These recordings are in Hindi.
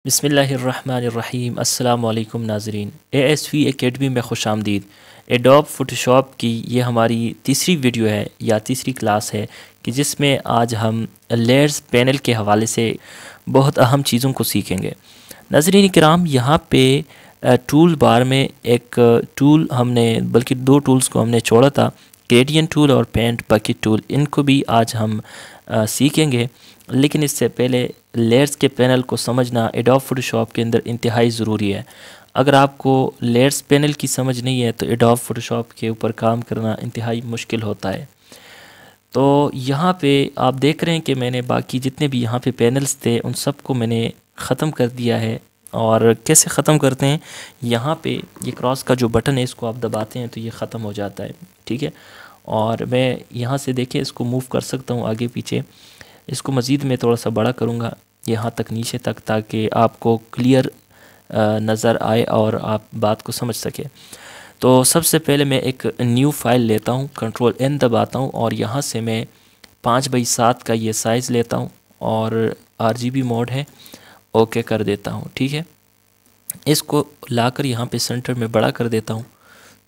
बिस्मिल्लाहिर्रहमानिर्रहीम। अस्सलाम वालेकुम नाज़रीन, ASV एकेडमी में खुशामदीद। एडोब फ़ोटोशॉप की ये हमारी तीसरी वीडियो है या तीसरी क्लास है कि जिसमें आज हम लेयर्स पैनल के हवाले से बहुत अहम चीज़ों को सीखेंगे। नाज़रीन किराम, यहाँ पे टूल बार में एक टूल हमने बल्कि दो टूल्स को हमने छोड़ा था, ग्रेडियंट टूल और पेंट बकेट टूल। इनको भी आज हम सीखेंगे, लेकिन इससे पहले लेयर्स के पैनल को समझना एडोब फ़ोटोशॉप के अंदर इंतहाई ज़रूरी है। अगर आपको लेयर्स पैनल की समझ नहीं है तो एडोब फ़ोटोशॉप के ऊपर काम करना इंतहाई मुश्किल होता है। तो यहाँ पे आप देख रहे हैं कि मैंने बाकी जितने भी यहाँ पे पैनल्स थे उन सब को मैंने ख़त्म कर दिया है। और कैसे ख़त्म करते हैं, यहाँ पे ये क्रॉस का जो बटन है इसको आप दबाते हैं तो ये ख़त्म हो जाता है, ठीक है। और मैं यहाँ से देखें इसको मूव कर सकता हूँ आगे पीछे। इसको मज़ीद मैं थोड़ा सा बड़ा करूँगा यहाँ तक नीचे तक, ताकि आपको क्लियर नज़र आए और आप बात को समझ सकें। तो सबसे पहले मैं एक न्यू फाइल लेता हूँ, कंट्रोल N दबाता हूँ और यहाँ से मैं 5x7 का ये साइज़ लेता हूँ और RGB मोड है, ओके कर देता हूँ, ठीक है। इसको लाकर यहाँ पे सेंटर में बड़ा कर देता हूँ।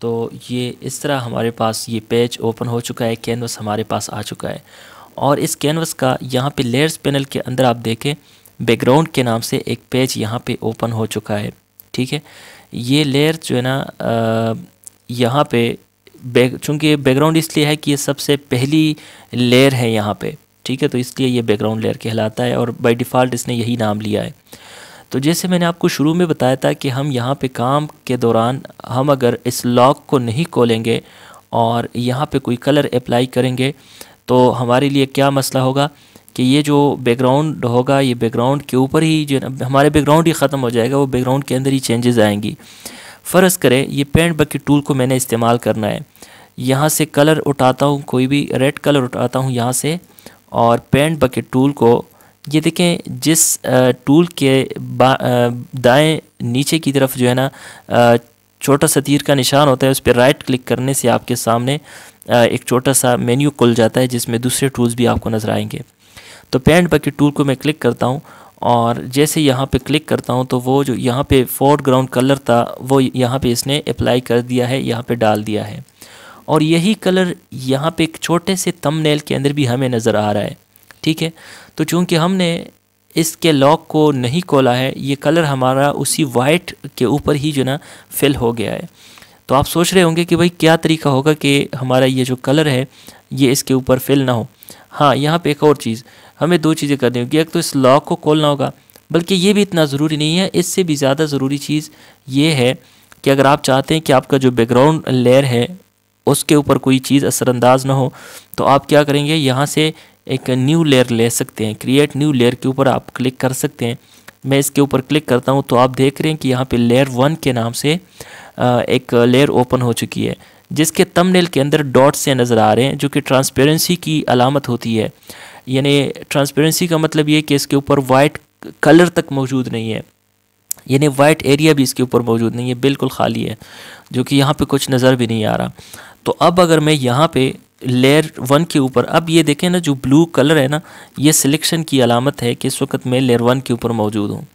तो ये इस तरह हमारे पास ये पेज ओपन हो चुका है, कैनवस हमारे पास आ चुका है। और इस कैनवस का यहाँ पे लेयर्स पैनल के अंदर आप देखें बैकग्राउंड के नाम से एक पेज यहाँ पे ओपन हो चुका है, ठीक है। ये लेयर जो है ना यहाँ पे चूँकि बैकग्राउंड इसलिए है कि ये सबसे पहली लेयर है यहाँ पे, ठीक है, तो इसलिए ये बैकग्राउंड लेयर कहलाता है और बाय डिफ़ॉल्ट इसने यही नाम लिया है। तो जैसे मैंने आपको शुरू में बताया था कि हम यहाँ पे काम के दौरान हम अगर इस लॉक को नहीं खोलेंगे और यहाँ पे कोई कलर अप्लाई करेंगे तो हमारे लिए क्या मसला होगा कि ये जो बैकग्राउंड होगा ये बैकग्राउंड के ऊपर ही जो हमारे बैकग्राउंड ही ख़त्म हो जाएगा, वो बैकग्राउंड के अंदर ही चेंजेस आएंगी। फ़र्ज़ करें ये पेंट बकेट टूल को मैंने इस्तेमाल करना है, यहाँ से कलर उठाता हूँ, कोई भी रेड कलर उठाता हूँ यहाँ से, और पेंट बकेट टूल को ये देखें जिस टूल के दाएं नीचे की तरफ जो है ना छोटा सा तीर का निशान होता है, उस पर राइट क्लिक करने से आपके सामने एक छोटा सा मेन्यू खुल जाता है जिसमें दूसरे टूल्स भी आपको नज़र आएंगे। तो पेंट बकेट टूल को मैं क्लिक करता हूँ और जैसे यहाँ पे क्लिक करता हूँ तो वो जो यहाँ पे फोरग्राउंड कलर था वो यहाँ पे इसने अप्लाई कर दिया है, यहाँ पे डाल दिया है। और यही कलर यहाँ पे एक छोटे से थंबनेल के अंदर भी हमें नज़र आ रहा है, ठीक है। तो चूँकि हमने इसके लॉक को नहीं खोला है, ये कलर हमारा उसी वाइट के ऊपर ही जो ना फिल हो गया है। तो आप सोच रहे होंगे कि भाई क्या तरीका होगा कि हमारा ये जो कलर है ये इसके ऊपर फिल ना हो। हाँ, यहाँ पे एक और चीज़ हमें दो चीज़ें करनी होगी, एक तो इस लॉक को खोलना होगा, बल्कि ये भी इतना ज़रूरी नहीं है, इससे भी ज़्यादा ज़रूरी चीज़ ये है कि अगर आप चाहते हैं कि आपका जो बैकग्राउंड लेयर है उसके ऊपर कोई चीज़ असरअंदाज ना हो, तो आप क्या करेंगे, यहाँ से एक न्यू लेयर ले सकते हैं, क्रिएट न्यू लेयर के ऊपर आप क्लिक कर सकते हैं। मैं इसके ऊपर क्लिक करता हूँ तो आप देख रहे हैं कि यहाँ पे लेयर 1 के नाम से एक लेयर ओपन हो चुकी है, जिसके थंबनेल के अंदर डॉट से नज़र आ रहे हैं, जो कि ट्रांसपेरेंसी की अलामत होती है। यानी ट्रांसपेरेंसी का मतलब ये कि इसके ऊपर वाइट कलर तक मौजूद नहीं है, यानी वाइट एरिया भी इसके ऊपर मौजूद नहीं है, बिल्कुल खाली है, जो कि यहाँ पे कुछ नज़र भी नहीं आ रहा। तो अब अगर मैं यहाँ पे लेयर 1 के ऊपर, अब ये देखें ना जो ब्लू कलर है ना, ये सिलेक्शन की अलामत है कि इस वक्त मैं लेयर 1 के ऊपर मौजूद हूँ।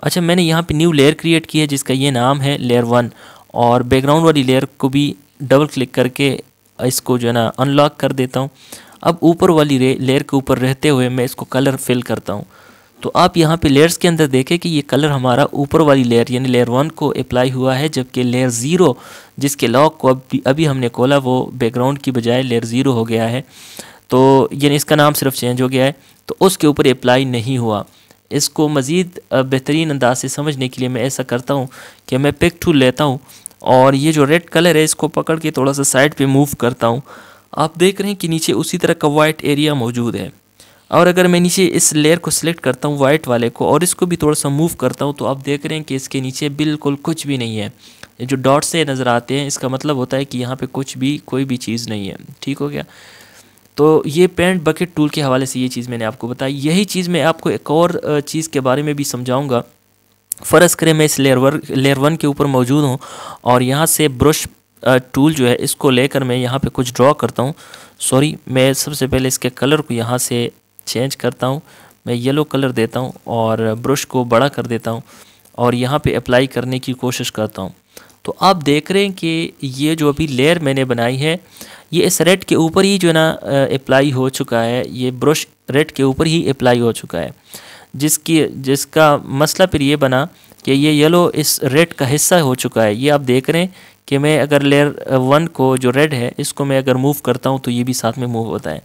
अच्छा, मैंने यहाँ पे न्यू लेयर क्रिएट की है जिसका ये नाम है लेयर 1, और बैकग्राउंड वाली लेयर को भी डबल क्लिक करके इसको जो है ना अनलॉक कर देता हूँ। अब ऊपर वाली लेयर के ऊपर रहते हुए मैं इसको कलर फिल करता हूँ। तो आप यहाँ पे लेयर्स के अंदर देखें कि ये कलर हमारा ऊपर वाली लेयर यानी लेयर 1 को अप्लाई हुआ है, जबकि लेयर 0 जिसके लॉक को अभी हमने खोला वो बैकग्राउंड की बजाय लेयर 0 हो गया है। तो यानी इसका नाम सिर्फ चेंज हो गया है, तो उसके ऊपर अप्लाई नहीं हुआ। इसको मज़ीद बेहतरीन अंदाज से समझने के लिए मैं ऐसा करता हूँ कि मैं पिक टूल लेता हूँ और ये जो रेड कलर है इसको पकड़ के थोड़ा सा साइड पे मूव करता हूँ। आप देख रहे हैं कि नीचे उसी तरह का वाइट एरिया मौजूद है। और अगर मैं नीचे इस लेयर को सिलेक्ट करता हूँ वाइट वाले को और इसको भी थोड़ा सा मूव करता हूँ तो आप देख रहे हैं कि इसके नीचे बिल्कुल कुछ भी नहीं है। ये जो डॉट से नज़र आते हैं इसका मतलब होता है कि यहाँ पे कुछ भी कोई भी चीज़ नहीं है, ठीक हो गया। तो ये पेंट बकेट टूल के हवाले से ये चीज़ मैंने आपको बताई। यही चीज़ मैं आपको एक और चीज़ के बारे में भी समझाऊँगा। फ़र्ज़ करें मैं इस लेयर 1 के ऊपर मौजूद हूँ और यहाँ से ब्रश टूल जो है इसको लेकर मैं यहाँ पे कुछ ड्रॉ करता हूँ। सॉरी, मैं सबसे पहले इसके कलर को यहाँ से चेंज करता हूँ। मैं येलो कलर देता हूँ और ब्रश को बड़ा कर देता हूँ और यहाँ पे अप्लाई करने की कोशिश करता हूँ। तो आप देख रहे हैं कि ये जो अभी लेयर मैंने बनाई है ये इस रेड के ऊपर ही जो है ना अप्लाई हो चुका है, ये ब्रश रेड के ऊपर ही अप्लाई हो चुका है, जिसका मसला फिर ये बना कि ये येलो इस रेड का हिस्सा हो चुका है। ये आप देख रहे हैं कि मैं अगर लेयर 1 को जो रेड है इसको मैं अगर मूव करता हूँ तो ये भी साथ में मूव होता है।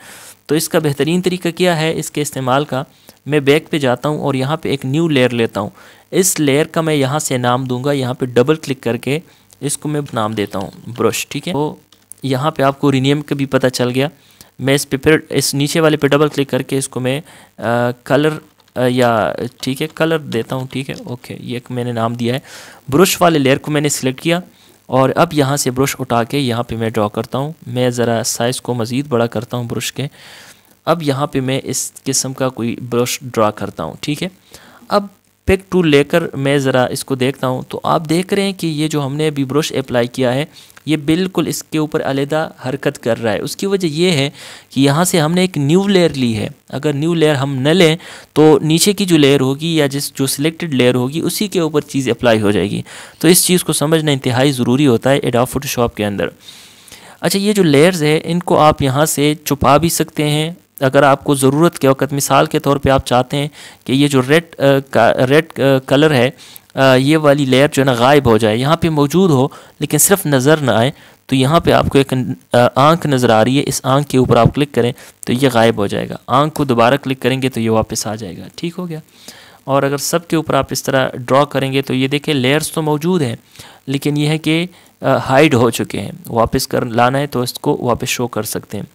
तो इसका बेहतरीन तरीका क्या है इसके इस्तेमाल का, मैं बैक पे जाता हूँ और यहाँ पे एक न्यू लेयर लेता हूँ। इस लेयर का मैं यहाँ से नाम दूंगा, यहाँ पे डबल क्लिक करके इसको मैं नाम देता हूँ ब्रश, ठीक है। तो यहाँ पे आपको रीनेम का भी पता चल गया। मैं इस पे फिर इस नीचे वाले पे डबल क्लिक करके इसको मैं कलर या ठीक है कलर देता हूँ, ठीक है ओके। ये मैंने नाम दिया है। ब्रश वाले लेयर को मैंने सिलेक्ट किया और अब यहाँ से ब्रश उठा के यहाँ पे मैं ड्रॉ करता हूँ। मैं ज़रा साइज़ को मज़ीद बड़ा करता हूँ ब्रश के। अब यहाँ पे मैं इस किस्म का कोई ब्रश ड्रा करता हूँ, ठीक है। अब पिक टूल लेकर मैं ज़रा इसको देखता हूँ तो आप देख रहे हैं कि ये जो हमने अभी ब्रश अप्लाई किया है ये बिल्कुल इसके ऊपर अलहदा हरकत कर रहा है। उसकी वजह ये है कि यहाँ से हमने एक न्यू लेयर ली है। अगर न्यू लेयर हम न लें तो नीचे की जो लेयर होगी या जो सिलेक्टेड लेयर होगी उसी के ऊपर चीज़ अप्लाई हो जाएगी। तो इस चीज़ को समझना इंतहाई ज़रूरी होता है एडोब फोटोशॉप के अंदर। अच्छा, ये जो लेयर्स है इनको आप यहाँ से छुपा भी सकते हैं अगर आपको ज़रूरत के वक्त। मिसाल के तौर पे आप चाहते हैं कि ये जो रेड कलर है ये वाली लेयर जो है ना गायब हो जाए, यहाँ पे मौजूद हो लेकिन सिर्फ नज़र ना आए, तो यहाँ पे आपको एक आंख नज़र आ रही है, इस आंख के ऊपर आप क्लिक करें तो ये गायब हो जाएगा। आंख को दोबारा क्लिक करेंगे तो ये वापस आ जाएगा, ठीक हो गया। और अगर सब के ऊपर आप इस तरह ड्रॉ करेंगे तो ये देखिए लेयर्स तो मौजूद हैं लेकिन ये है कि हाइड हो चुके हैं। वापस कर लाना है तो इसको वापस शो कर सकते हैं।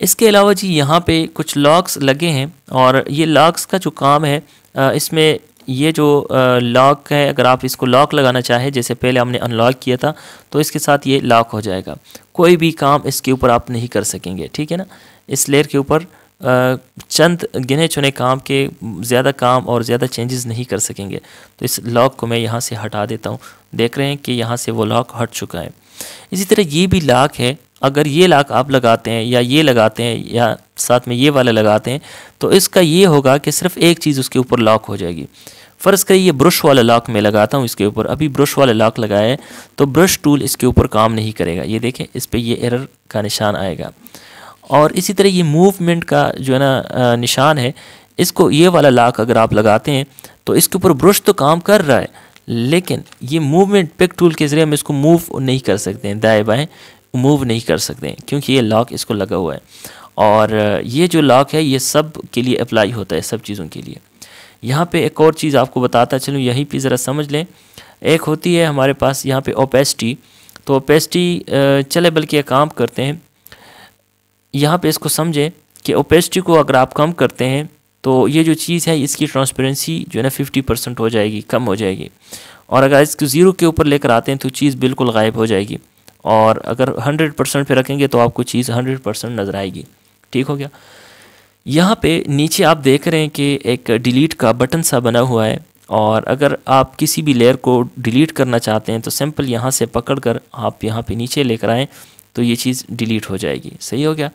इसके अलावा जी यहाँ पे कुछ लॉक्स लगे हैं और ये लॉक्स का जो काम है इसमें ये जो लॉक है, अगर आप इसको लॉक लगाना चाहें जैसे पहले हमने अनलॉक किया था तो इसके साथ ये लॉक हो जाएगा। कोई भी काम इसके ऊपर आप नहीं कर सकेंगे, ठीक है ना। इस लेयर के ऊपर चंद गिने चुने काम के ज़्यादा काम और ज़्यादा चेंजेस नहीं कर सकेंगे। तो इस लॉक को मैं यहाँ से हटा देता हूँ। देख रहे हैं कि यहाँ से वो लॉक हट चुका है। इसी तरह ये भी लॉक है, अगर ये लॉक आप लगाते हैं या ये लगाते हैं या साथ में ये वाला लगाते हैं तो इसका ये होगा कि सिर्फ एक चीज़ उसके ऊपर लॉक हो जाएगी। फ़र्ज़ करिए ये ब्रश वाला लॉक मैं लगाता हूँ इसके ऊपर, अभी ब्रश वाला लॉक लगाया है तो ब्रश टूल इसके ऊपर काम नहीं करेगा। ये देखें इस पर ये एरर का निशान आएगा। और इसी तरह ये मूवमेंट का जो है ना निशान है, इसको ये वाला लॉक अगर आप लगाते हैं तो इसके ऊपर ब्रश तो काम कर रहा है लेकिन ये मूवमेंट पिक टूल के ज़रिए हम इसको मूव नहीं कर सकते हैं, दाएँ बाएँ मूव नहीं कर सकते हैं क्योंकि ये लॉक इसको लगा हुआ है। और ये जो लॉक है ये सब के लिए अप्लाई होता है, सब चीज़ों के लिए। यहाँ पे एक और चीज़ आपको बताता चलूँ, यहीं पे ज़रा समझ लें। एक होती है हमारे पास यहाँ पे ओपेसिटी, तो ओपेसिटी चले बल्कि एक काम करते हैं, यहाँ पे इसको समझें कि ओपेसिटी को अगर आप कम करते हैं तो ये जो चीज़ है इसकी ट्रांसपेरेंसी जो है ना 50% हो जाएगी, कम हो जाएगी। और अगर इसको 0 के ऊपर लेकर आते हैं तो चीज़ बिल्कुल गायब हो जाएगी। और अगर 100% पे रखेंगे तो आपको चीज़ 100% नज़र आएगी, ठीक हो गया। यहाँ पे नीचे आप देख रहे हैं कि एक डिलीट का बटन सा बना हुआ है और अगर आप किसी भी लेयर को डिलीट करना चाहते हैं तो सिंपल यहाँ से पकड़कर आप यहाँ पे नीचे लेकर आएँ तो ये चीज़ डिलीट हो जाएगी, सही हो गया।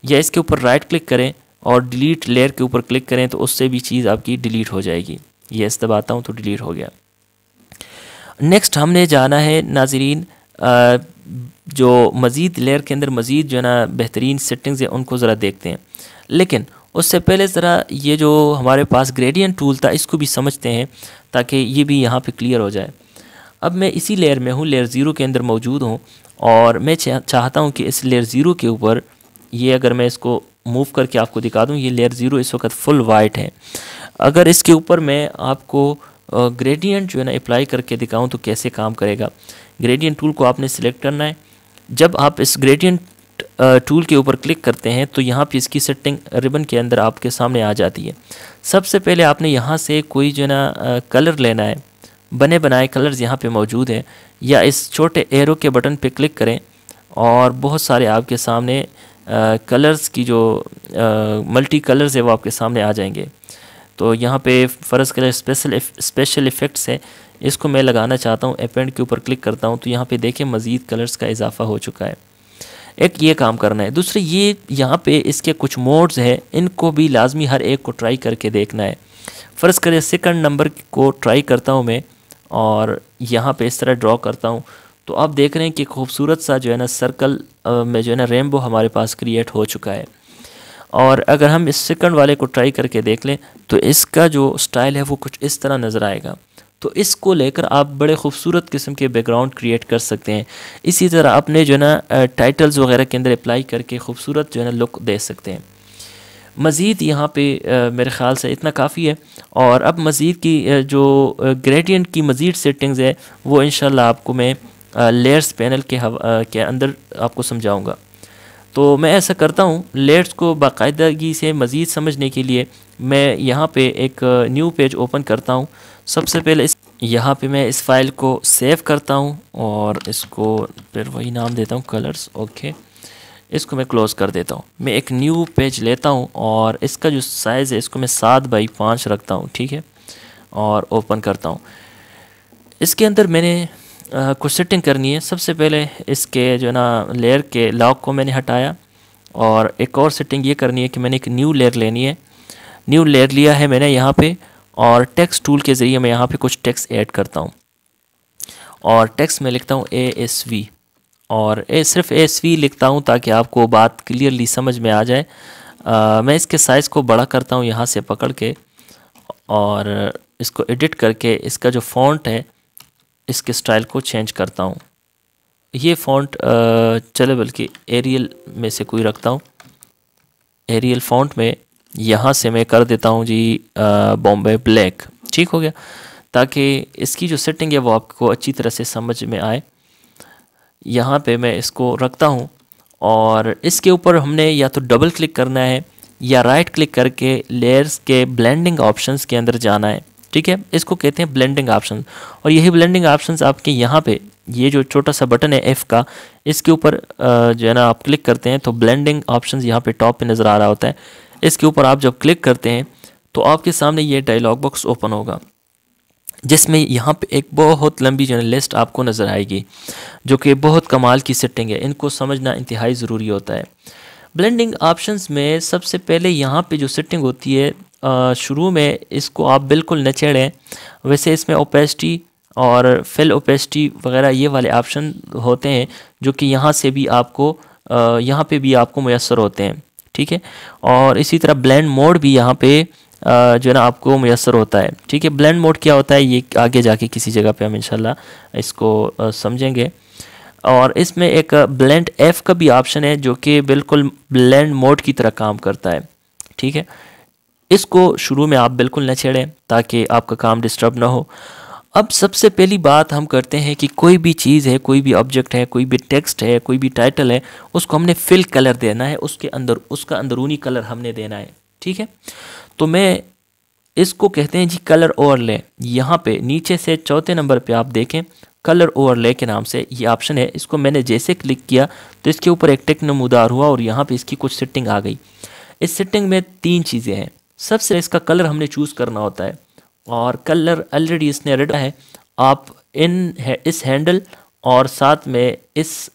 या इसके ऊपर राइट क्लिक करें और डिलीट लेयर के ऊपर क्लिक करें तो उससे भी चीज़ आपकी डिलीट हो जाएगी। ये इस दबाता हूँ तो डिलीट हो गया। नेक्स्ट हमने जाना है नाज़रीन जो मज़ीद लेयर के अंदर मज़ीद जो है ना बेहतरीन सेटिंग्स है उनको ज़रा देखते हैं। लेकिन उससे पहले ज़रा ये जो हमारे पास ग्रेडियंट टूल था इसको भी समझते हैं ताकि ये भी यहाँ पे क्लियर हो जाए। अब मैं इसी लेयर में हूँ, लेयर 0 के अंदर मौजूद हूँ और मैं चाहता हूँ कि इस लेयर 0 के ऊपर ये अगर मैं इसको मूव करके आपको दिखा दूँ, ये लेयर 0 इस वक्त फुल वाइट है। अगर इसके ऊपर मैं आपको ग्रेडियंट जो है ना अप्लाई करके दिखाऊँ तो कैसे काम करेगा। ग्रेडियंट टूल को आपने सिलेक्ट करना है। जब आप इस ग्रेडियंट टूल के ऊपर क्लिक करते हैं तो यहाँ पे इसकी सेटिंग रिबन के अंदर आपके सामने आ जाती है। सबसे पहले आपने यहाँ से कोई जो है ना कलर लेना है, बने बनाए कलर्स यहाँ पे मौजूद हैं, या इस छोटे एरो के बटन पे क्लिक करें और बहुत सारे आपके सामने कलर्स की जो मल्टी कलर्स है वो आपके सामने आ जाएंगे। तो यहाँ पे फ़र्ज़ कलर स्पेशल इफ़ेक्ट्स है, इसको मैं लगाना चाहता हूँ। अपेंड के ऊपर क्लिक करता हूँ तो यहाँ पे देखें मज़ीद कलर्स का इजाफा हो चुका है। एक ये काम करना है। दूसरे ये यहाँ पे इसके कुछ मोड्स हैं, इनको भी लाजमी हर एक को ट्राई करके देखना है। फ़र्ज़ करें सेकंड नंबर को ट्राई करता हूँ मैं और यहाँ पे इस तरह ड्रॉ करता हूँ, तो आप देख रहे हैं कि खूबसूरत सा जो है ना सर्कल में जो है ना रेनबो हमारे पास क्रिएट हो चुका है। और अगर हम इस सेकंड वाले को ट्राई करके देख लें तो इसका जो स्टाइल है वो कुछ इस तरह नज़र आएगा। तो इसको लेकर आप बड़े खूबसूरत किस्म के बैकग्राउंड क्रिएट कर सकते हैं। इसी तरह अपने जो है ना टाइटल्स वगैरह के अंदर अप्लाई करके खूबसूरत जो है ना लुक दे सकते हैं। मज़ीद यहाँ पे मेरे ख़्याल से इतना काफ़ी है। और अब मज़ीद की जो ग्रेडियंट की मज़ीद सेटिंग्स है वो इंशाल्लाह आपको मैं लेयर्स पैनल के अंदर आपको समझाऊँगा। तो मैं ऐसा करता हूँ, लेयर्स को बाकायदगी से मज़ीद समझने के लिए मैं यहाँ पे एक न्यू पेज ओपन करता हूँ। सबसे पहले यहाँ पे मैं इस फाइल को सेव करता हूँ और इसको फिर वही नाम देता हूँ कलर्स। ओके, इसको मैं क्लोज़ कर देता हूँ। मैं एक न्यू पेज लेता हूँ और इसका जो साइज़ है इसको मैं 7x5 रखता हूँ, ठीक है, और ओपन करता हूँ। इसके अंदर मैंने कुछ सेटिंग करनी है। सबसे पहले इसके जो है ना लेयर के लॉक को मैंने हटाया और एक और सेटिंग ये करनी है कि मैंने एक न्यू लेयर लेनी है। न्यू लेयर लिया है मैंने यहाँ पे और टेक्स्ट टूल के ज़रिए मैं यहाँ पे कुछ टेक्स्ट ऐड करता हूँ और टेक्स्ट में लिखता हूँ ASV और सिर्फ ASV लिखता हूँ ताकि आपको बात क्लियरली समझ में आ जाए। मैं इसके साइज़ को बड़ा करता हूँ यहाँ से पकड़ के और इसको एडिट करके इसका जो फ़ॉन्ट है इसके स्टाइल को चेंज करता हूँ। ये फ़ॉन्ट चले बल्कि एरियल में से कोई रखता हूँ। एरियल फ़ॉन्ट में यहाँ से मैं कर देता हूँ जी बॉम्बे ब्लैक। ठीक हो गया, ताकि इसकी जो सेटिंग है वो आपको अच्छी तरह से समझ में आए। यहाँ पे मैं इसको रखता हूँ और इसके ऊपर हमने या तो डबल क्लिक करना है या राइट क्लिक करके लेयर्स के ब्लेंडिंग ऑप्शंस के अंदर जाना है। ठीक है, इसको कहते हैं ब्लेंडिंग ऑप्शन। और यही ब्लेंडिंग ऑप्शंस आपके यहाँ पे ये जो छोटा सा बटन है F का, इसके ऊपर जो है ना आप क्लिक करते हैं तो ब्लेंडिंग ऑप्शंस यहाँ पे टॉप पे नज़र आ रहा होता है। इसके ऊपर आप जब क्लिक करते हैं तो आपके सामने ये डायलॉग बॉक्स ओपन होगा जिसमें यहाँ पे एक बहुत लंबी जो है लिस्ट आपको नज़र आएगी, जो कि बहुत कमाल की सेटिंग है। इनको समझना इंतहाई ज़रूरी होता है। ब्लेंडिंग ऑप्शंस में सबसे पहले यहाँ पे जो सेटिंग होती है शुरू में, इसको आप बिल्कुल न छेड़ें। वैसे इसमें ओपेसिटी और फिल ओपेसिटी वगैरह ये वाले ऑप्शन होते हैं जो कि यहाँ से भी आपको यहाँ पे भी आपको मुयस्सर होते हैं। ठीक है, और इसी तरह ब्लेंड मोड भी यहाँ पे जो है ना आपको मुयस्सर होता है। ठीक है, ब्लेंड मोड क्या होता है ये आगे जाके किसी जगह पे हम इंशाल्लाह इसको समझेंगे। और इसमें एक ब्लेंड F का भी ऑप्शन है जो कि बिल्कुल ब्लेंड मोड की तरह काम करता है। ठीक है, इसको शुरू में आप बिल्कुल न छेड़ें ताकि आपका काम डिस्टर्ब ना हो। अब सबसे पहली बात हम करते हैं कि कोई भी चीज़ है, कोई भी ऑब्जेक्ट है, कोई भी टेक्स्ट है, कोई भी टाइटल है, उसको हमने फिल कलर देना है, उसके अंदर उसका अंदरूनी कलर हमने देना है। ठीक है, तो मैं इसको कहते हैं जी कलर ओवरले। यहाँ पे नीचे से चौथे नंबर पे आप देखें कलर ओवरले के नाम से ये ऑप्शन है। इसको मैंने जैसे क्लिक किया तो इसके ऊपर एक टिक नमूदार हुआ और यहाँ पे इसकी कुछ सेटिंग आ गई। इस सेटिंग में 3 चीज़ें हैं। सबसे इसका कलर हमने चूज़ करना होता है और कलर ऑलरेडी इसने रेड है। आप इस हैंडल और साथ में इस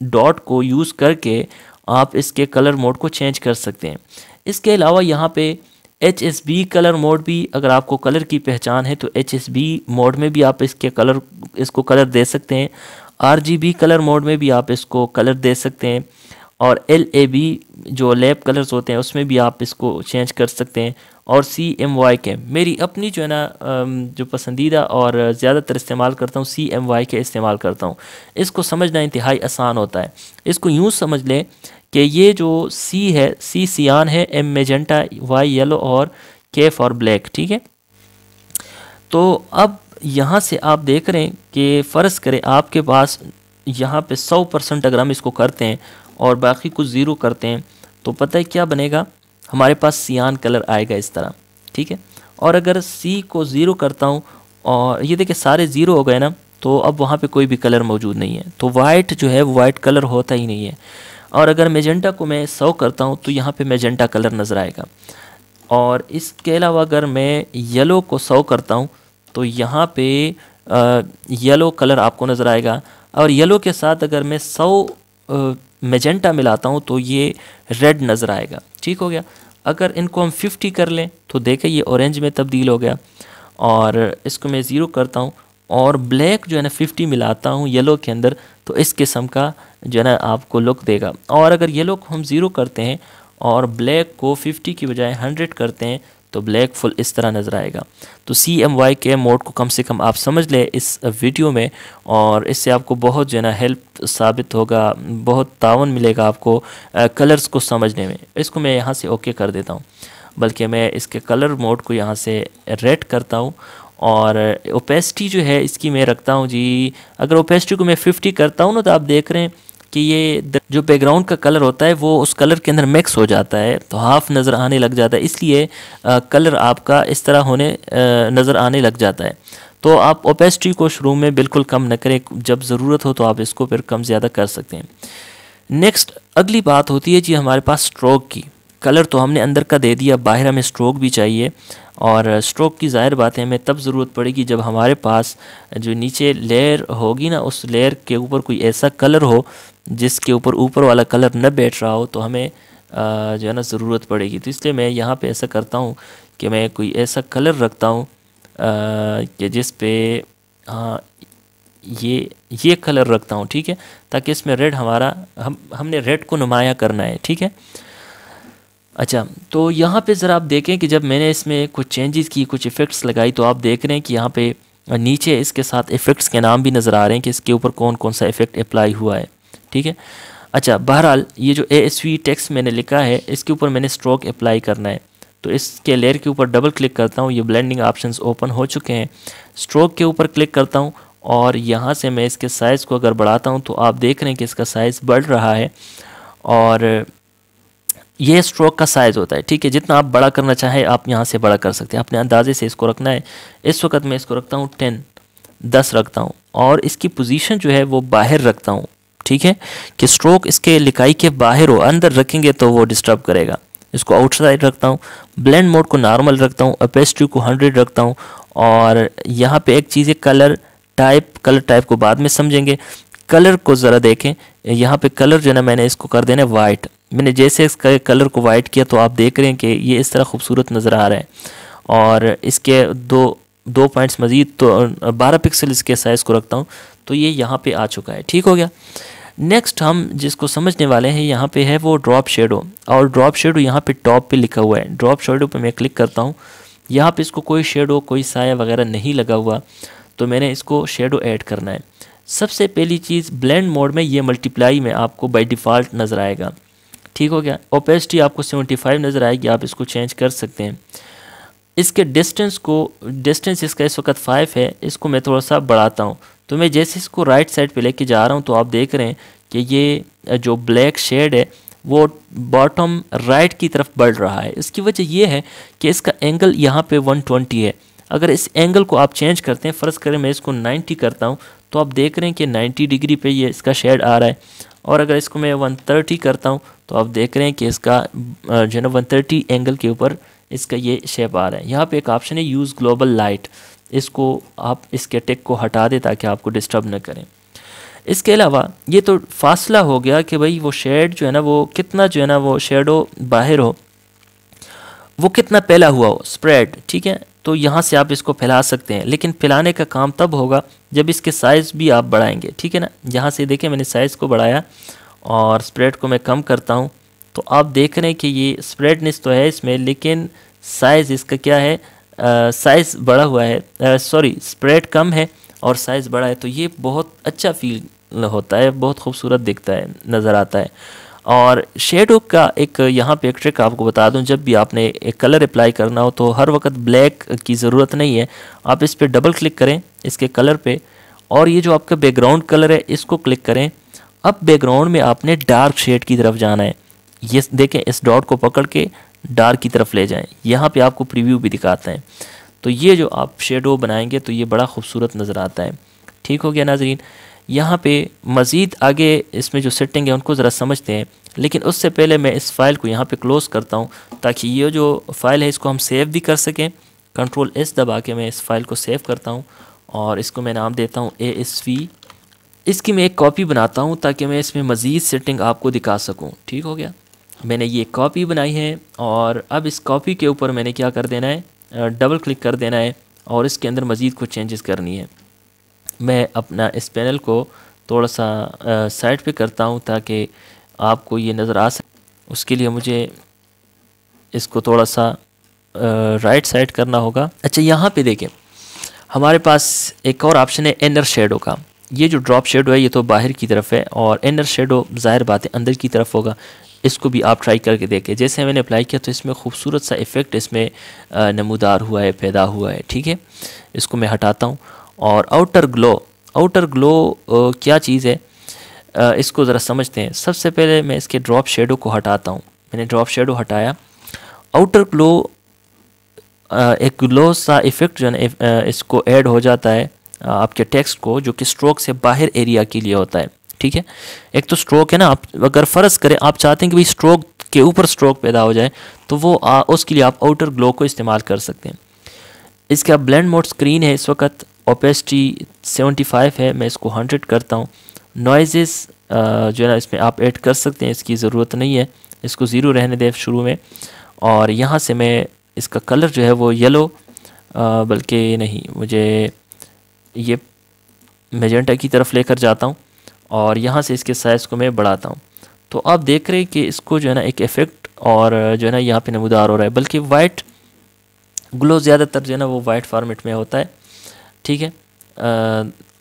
डॉट को यूज़ करके आप इसके कलर मोड को चेंज कर सकते हैं। इसके अलावा यहाँ पे HSB कलर मोड भी, अगर आपको कलर की पहचान है तो HSB मोड में भी आप इसको कलर दे सकते हैं। RGB कलर मोड में भी आप इसको कलर दे सकते हैं और LAB जो लैब कलर्स होते हैं उसमें भी आप इसको चेंज कर सकते हैं। और CMYK मेरी अपनी जो है ना जो पसंदीदा और ज़्यादातर इस्तेमाल करता हूँ CMYK इस्तेमाल करता हूँ। इसको समझना इंतहाई आसान होता है। इसको यूँ समझ लें कि ये जो C है, C सियान है, M मेजेंटा, Y येलो और K फॉर ब्लैक। ठीक है, तो अब यहाँ से आप देख रहे हैं कि फ़र्ज़ करें आपके पास यहाँ पे 100% अगर हम इसको करते हैं और बाकी कुछ ज़ीरो करते हैं तो पता है क्या बनेगा, हमारे पास सियान कलर आएगा इस तरह। ठीक है, और अगर C को ज़ीरो करता हूँ और ये देखिए सारे ज़ीरो हो गए ना, तो अब वहाँ पे कोई भी कलर मौजूद नहीं है, तो वाइट जो है वो वाइट कलर होता ही नहीं है। और अगर मेजेंटा को मैं 100 करता हूँ तो यहाँ पे मेजेंटा कलर नज़र आएगा। और इसके अलावा अगर मैं येलो को 100 करता हूँ तो यहाँ पे येलो कलर आपको नज़र आएगा। और येलो के साथ अगर मैं 100 मेजेंटा मिलाता हूँ तो ये रेड नज़र आएगा। ठीक हो गया। अगर इनको हम 50 कर लें तो देखें ये ऑरेंज में तब्दील हो गया। और इसको मैं 0 करता हूँ और ब्लैक जो है ना 50 मिलाता हूँ येलो के अंदर, तो इस किस्म का जो है ना आपको लुक देगा। और अगर येलो को हम 0 करते हैं और ब्लैक को 50 की बजाय 100 करते हैं तो ब्लैक फुल इस तरह नज़र आएगा। तो CMYK मोड को कम से कम आप समझ लें इस वीडियो में, और इससे आपको बहुत जो है ना हेल्प साबित होगा, बहुत तावन मिलेगा आपको कलर्स को समझने में। इसको मैं यहाँ से ओके कर देता हूँ, बल्कि मैं इसके कलर मोड को यहाँ से रेड करता हूँ। और ओपेसिटी जो है इसकी मैं रखता हूँ जी, अगर ओपेसिटी को मैं 50 करता हूँ ना तो आप देख रहे हैं कि ये जो बैकग्राउंड का कलर होता है वो उस कलर के अंदर मिक्स हो जाता है, तो हाफ नज़र आने लग जाता है, इसलिए कलर आपका इस तरह होने नज़र आने लग जाता है। तो आप ओपेसिटी को शुरू में बिल्कुल कम न करें, जब ज़रूरत हो तो आप इसको फिर कम ज़्यादा कर सकते हैं। नेक्स्ट अगली बात होती है जी हमारे पास स्ट्रोक की। कलर तो हमने अंदर का दे दिया, बाहर हमें स्ट्रोक भी चाहिए। और स्ट्रोक की ज़ाहिर बात है हमें तब ज़रूरत पड़ेगी जब हमारे पास जो नीचे लेयर होगी ना, उस लेयर के ऊपर कोई ऐसा कलर हो जिसके ऊपर वाला कलर न बैठ रहा हो, तो हमें जो है ना ज़रूरत पड़ेगी। तो इसलिए मैं यहाँ पे ऐसा करता हूँ कि मैं कोई ऐसा कलर रखता हूँ कि जिस पे हाँ ये कलर रखता हूँ, ठीक है, ताकि इसमें रेड हमारा हमने रेड को नुमाया करना है। ठीक है। अच्छा, तो यहाँ पे ज़रा आप देखें कि जब मैंने इसमें कुछ चेंजेस की, कुछ इफ़ेक्ट्स लगाई, तो आप देख रहे हैं कि यहाँ पे नीचे इसके साथ इफ़ेक्ट्स के नाम भी नज़र आ रहे हैं कि इसके ऊपर कौन कौन सा इफ़ेक्ट अप्लाई हुआ है। ठीक है। अच्छा, बहरहाल ये जो ASV टेक्स्ट मैंने लिखा है इसके ऊपर मैंने स्ट्रोक अप्लाई करना है, तो इसके लेयर के ऊपर डबल क्लिक करता हूँ, ये ब्लेंडिंग ऑप्शंस ओपन हो चुके हैं। स्ट्रोक के ऊपर क्लिक करता हूँ और यहाँ से मैं इसके साइज़ को अगर बढ़ाता हूँ तो आप देख रहे हैं कि इसका साइज़ बढ़ रहा है। और ये स्ट्रोक का साइज़ होता है। ठीक है, जितना आप बड़ा करना चाहें आप यहाँ से बड़ा कर सकते हैं, अपने अंदाजे से इसको रखना है। इस वक्त मैं इसको रखता हूँ 10 रखता हूँ, और इसकी पोजीशन जो है वो बाहर रखता हूँ। ठीक है, कि स्ट्रोक इसके लिखाई के बाहर हो, अंदर रखेंगे तो वो डिस्टर्ब करेगा। इसको आउटसाइड रखता हूँ। ब्लेंड मोड को नॉर्मल रखता हूँ। ओपेसिटी को 100 रखता हूँ। और यहाँ पे एक चीज़ है कलर टाइप को बाद में समझेंगे। कलर को ज़रा देखें, यहाँ पे कलर जो है ना मैंने इसको कर देना है वाइट। मैंने जैसे इसका कलर को वाइट किया तो आप देख रहे हैं कि ये इस तरह खूबसूरत नज़र आ रहा है। और इसके दो पॉइंट्स मज़ीद, तो 12 पिक्सल इसके साइज़ को रखता हूँ, तो ये यहाँ पे आ चुका है। ठीक हो गया। नेक्स्ट हम जिसको समझने वाले हैं यहाँ पे है वो ड्रॉप शेडो। और ड्रॉप शेडो यहाँ पे टॉप पे लिखा हुआ है। ड्रॉप शेडो पे मैं क्लिक करता हूँ। यहाँ पे इसको कोई शेडो, कोई साया वगैरह नहीं लगा हुआ, तो मैंने इसको शेडो ऐड करना है। सबसे पहली चीज़, ब्लेंड मोड में ये मल्टीप्लाई में आपको बाय डिफ़ॉल्ट नज़र आएगा। ठीक हो गया। ओपेसिटी आपको 75 नज़र आएगी, आप इसको चेंज कर सकते हैं। इसके डिस्टेंस इसका इस वक्त 5 है, इसको मैं थोड़ा सा बढ़ाता हूँ। तो मैं जैसे इसको राइट साइड पे लेके जा रहा हूँ तो आप देख रहे हैं कि ये जो ब्लैक शेड है वो बॉटम राइट की तरफ बढ़ रहा है। इसकी वजह ये है कि इसका एंगल यहाँ पे 120 है। अगर इस एंगल को आप चेंज करते हैं, फ़र्ज़ करें मैं इसको 90 करता हूँ, तो आप देख रहे हैं कि 90 डिग्री पे ये इसका शेड आ रहा है। और अगर इसको मैं 130 करता हूँ तो आप देख रहे हैं कि इसका जो है ना 130 एंगल के ऊपर इसका ये शेप आ रहा है। यहाँ पे एक ऑप्शन है यूज़ ग्लोबल लाइट, इसको आप इसके टिक को हटा दें ताकि आपको डिस्टर्ब न करें। इसके अलावा ये तो फासला हो गया कि भाई वो शेड जो है ना वो कितना जो है ना वो शेडो बाहर हो, वो कितना फैला हुआ हो, स्प्रेड। ठीक है, तो यहाँ से आप इसको फैला सकते हैं, लेकिन फैलाने का काम तब होगा जब इसके साइज़ भी आप बढ़ाएंगे। ठीक है ना, यहाँ से देखें मैंने साइज़ को बढ़ाया और स्प्रेड को मैं कम करता हूँ, तो आप देख रहे हैं कि ये स्प्रेडनेस तो है इसमें, लेकिन साइज़ इसका क्या है, साइज़ बढ़ा हुआ है, सॉरी स्प्रेड कम है और साइज़ बड़ा है। तो ये बहुत अच्छा फील होता है, बहुत खूबसूरत दिखता है, नज़र आता है। और शेडो का एक यहाँ पे एक ट्रिक आपको बता दूं, जब भी आपने एक कलर अप्लाई करना हो तो हर वक्त ब्लैक की ज़रूरत नहीं है। आप इस पर डबल क्लिक करें इसके कलर पे, और ये जो आपका बैकग्राउंड कलर है इसको क्लिक करें। अब बैकग्राउंड में आपने डार्क शेड की तरफ जाना है। ये देखें, इस डॉट को पकड़ के डार्क की तरफ ले जाएं, यहाँ पे आपको प्रीव्यू भी दिखाते हैं। तो ये जो आप शेडो बनाएंगे तो ये बड़ा खूबसूरत नज़र आता है। ठीक हो गया नाजरीन। यहाँ पे मज़ीद आगे इसमें जो सेटिंग है उनको ज़रा समझते हैं, लेकिन उससे पहले मैं इस फाइल को यहाँ पे क्लोज़ करता हूँ ताकि ये जो फाइल है इसको हम सेव भी कर सकें। Ctrl+S दबा के मैं इस फाइल को सेव करता हूँ और इसको मैं नाम देता हूँ ASV इसकी मैं एक कॉपी बनाता हूँ ताकि मैं इसमें मज़ीद सेटिंग आपको दिखा सकूँ। ठीक हो गया, मैंने ये कॉपी बनाई है और अब इस कॉपी के ऊपर मैंने क्या कर देना है, डबल क्लिक कर देना है और इसके अंदर मज़ीद कुछ चेंजेस करनी है। मैं अपना इस पैनल को थोड़ा सा साइड पे करता हूँ ताकि आपको ये नज़र आ सके। उसके लिए मुझे इसको थोड़ा सा राइट साइड करना होगा। अच्छा, यहाँ पे देखें हमारे पास एक और ऑप्शन है इनर शेडो का। ये जो ड्रॉप शेडो है ये तो बाहर की तरफ है और इनर शेडो ज़ाहिर बात है अंदर की तरफ होगा। इसको भी आप ट्राई करके देखें। जैसे मैंने अप्लाई किया तो इसमें खूबसूरत सा इफ़ेक्ट इसमें नमूदार हुआ है, पैदा हुआ है। ठीक है, इसको मैं हटाता हूँ। और आउटर ग्लो क्या चीज़ है, इसको ज़रा समझते हैं। सबसे पहले मैं इसके ड्रॉप शेडो को हटाता हूँ। मैंने ड्रॉप शेडो हटाया। आउटर ग्लो एक ग्लो सा इफ़ेक्ट जो है ना इसको ऐड हो जाता है आपके टेक्स्ट को, जो कि स्ट्रोक से बाहर एरिया के लिए होता है। ठीक है, एक तो स्ट्रोक है ना, आप अगर फ़र्ज़ करें आप चाहते हैं कि भाई स्ट्रोक के ऊपर स्ट्रोक पैदा हो जाए तो वो उसके लिए आप आउटर ग्लो को इस्तेमाल कर सकते हैं। इसका ब्लेंड मोड स्क्रीन है इस वक्त, ओपेसिटी 75 है, मैं इसको 100 करता हूँ। नॉइज़ेस जो है ना इसमें आप ऐड कर सकते हैं, इसकी ज़रूरत नहीं है, इसको ज़ीरो रहने दें शुरू में। और यहाँ से मैं इसका कलर जो है वो येलो, बल्कि नहीं, मुझे ये मैजेंटा की तरफ लेकर जाता हूँ और यहाँ से इसके साइज़ को मैं बढ़ाता हूँ। तो आप देख रहे हैं कि इसको जो है ना एक इफ़ेक्ट और जो है ना यहाँ पे नमूदार हो रहा है, बल्कि वाइट ग्लो ज़्यादातर जो है ना वो वाइट फॉर्मेट में होता है। ठीक है,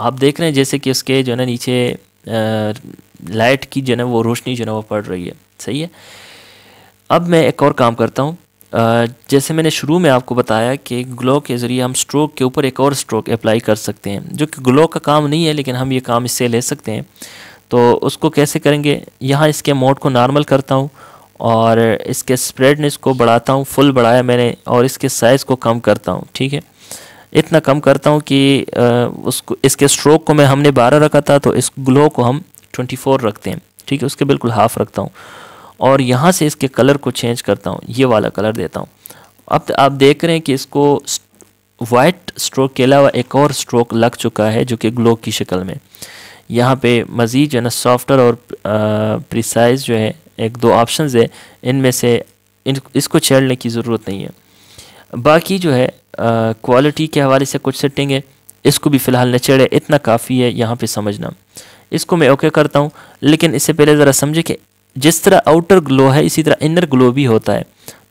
आप देख रहे हैं जैसे कि इसके जो है ना नीचे लाइट की जो है ना वो रोशनी जो है ना वो पड़ रही है। सही है, अब मैं एक और काम करता हूँ। जैसे मैंने शुरू में आपको बताया कि ग्लो के ज़रिए हम स्ट्रोक के ऊपर एक और स्ट्रोक अप्लाई कर सकते हैं, जो कि ग्लो का काम नहीं है लेकिन हम ये काम इससे ले सकते हैं। तो उसको कैसे करेंगे, यहाँ इसके मोड को नॉर्मल करता हूँ और इसके स्प्रेडनेस को बढ़ाता हूँ, फुल बढ़ाया मैंने, और इसके साइज़ को कम करता हूँ। ठीक है, इतना कम करता हूँ कि उसको इसके स्ट्रोक को हमने 12 रखा था तो इस ग्लो को हम 24 रखते हैं। ठीक है, उसके बिल्कुल हाफ़ रखता हूँ और यहाँ से इसके कलर को चेंज करता हूँ, ये वाला कलर देता हूँ। अब आप देख रहे हैं कि इसको वाइट स्ट्रोक के अलावा एक और स्ट्रोक लग चुका है जो कि ग्लो की शक्ल में। यहाँ पे मज़ीद जो है ना सॉफ्टर और प्रिसाइज जो है एक दो ऑप्शंस है, इनमें से इसको छेड़ने की ज़रूरत नहीं है। बाकी जो है क्वालिटी के हवाले से कुछ सेटिंग है, इसको भी फ़िलहाल न छेड़े, इतना काफ़ी है यहाँ पे समझना। इसको मैं ओके करता हूँ, लेकिन इससे पहले ज़रा समझे कि जिस तरह आउटर ग्लो है इसी तरह इनर ग्लो भी होता है।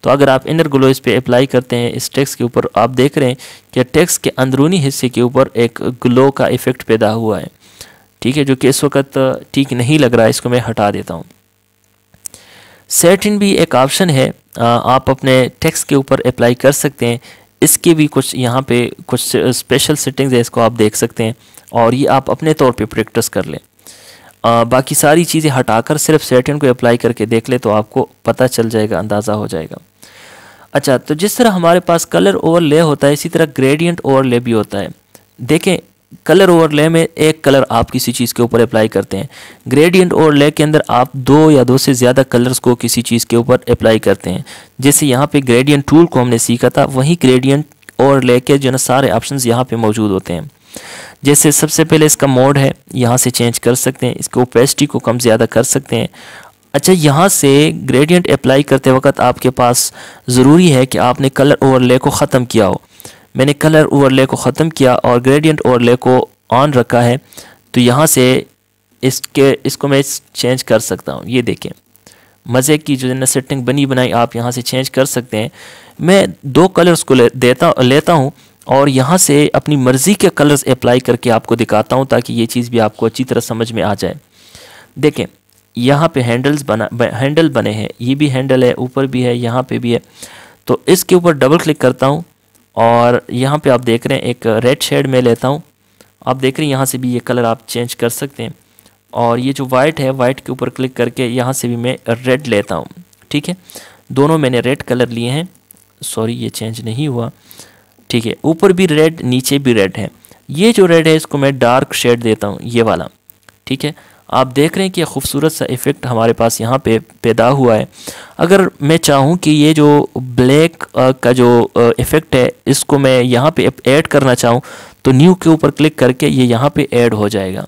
तो अगर आप इनर ग्लो इस पे अप्लाई करते हैं इस टेक्स्ट के ऊपर, आप देख रहे हैं कि टेक्स्ट के अंदरूनी हिस्से के ऊपर एक ग्लो का इफ़ेक्ट पैदा हुआ है। ठीक है, जो कि इस वक्त ठीक नहीं लग रहा है, इसको मैं हटा देता हूँ। सेट इन भी एक ऑप्शन है, आप अपने टेक्स्ट के ऊपर अप्लाई कर सकते हैं। इसके भी कुछ यहाँ पे कुछ स्पेशल सेटिंग्स है, इसको आप देख सकते हैं और ये आप अपने तौर पे प्रैक्टिस कर लें। बाकी सारी चीज़ें हटाकर सिर्फ सेट इन को अप्लाई करके देख ले तो आपको पता चल जाएगा, अंदाज़ा हो जाएगा। अच्छा, तो जिस तरह हमारे पास कलर ओवरले होता है इसी तरह ग्रेडियंट ओवरले भी होता है। देखें, कलर ओवरले में एक कलर आप किसी चीज़ के ऊपर अप्लाई करते हैं, ग्रेडियंट ओवरले के अंदर आप दो या दो से ज़्यादा कलर्स को किसी चीज़ के ऊपर अप्लाई करते हैं। जैसे यहाँ पे ग्रेडियंट टूल को हमने सीखा था, वहीं ग्रेडियंट ओवरले के जो ना सारे ऑप्शंस यहाँ पे मौजूद होते हैं। जैसे सबसे पहले इसका मोड है, यहाँ से चेंज कर सकते हैं, इसको ओपेसिटी को कम ज़्यादा कर सकते हैं। अच्छा, यहाँ से ग्रेडियंट अप्लाई करते वक्त आपके पास ज़रूरी है कि आपने कलर ओवरले को ख़त्म किया हो। मैंने कलर ओवरले को ख़त्म किया और ग्रेडियंट ओवरले को ऑन रखा है, तो यहाँ से इसको मैं चेंज कर सकता हूँ। ये देखें, मज़े की जो है सेटिंग बनी बनाई आप यहाँ से चेंज कर सकते हैं। मैं दो कलर्स को लेता हूँ और यहाँ से अपनी मर्ज़ी के कलर्स अप्लाई करके आपको दिखाता हूँ ताकि ये चीज़ भी आपको अच्छी तरह समझ में आ जाए। देखें, यहाँ पे हैंडल बने हैं, ये भी हैंडल है, ऊपर भी है, यहाँ पे भी है। तो इसके ऊपर डबल क्लिक करता हूँ और यहाँ पे आप देख रहे हैं एक रेड शेड में लेता हूँ। आप देख रहे हैं यहाँ से भी ये कलर आप चेंज कर सकते हैं। और ये जो वाइट है, वाइट के ऊपर क्लिक करके यहाँ से भी मैं रेड लेता हूँ। ठीक है, दोनों मैंने रेड कलर लिए हैं। सॉरी, ये चेंज नहीं हुआ। ठीक है, ऊपर भी रेड, नीचे भी रेड है। ये जो रेड है इसको मैं डार्क शेड देता हूँ, ये वाला। ठीक है, आप देख रहे हैं कि खूबसूरत सा इफ़ेक्ट हमारे पास यहाँ पे पैदा हुआ है। अगर मैं चाहूँ कि ये जो ब्लैक का जो इफ़ेक्ट है इसको मैं यहाँ पे ऐड करना चाहूँ तो न्यू के ऊपर क्लिक करके ये यहाँ पे ऐड हो जाएगा।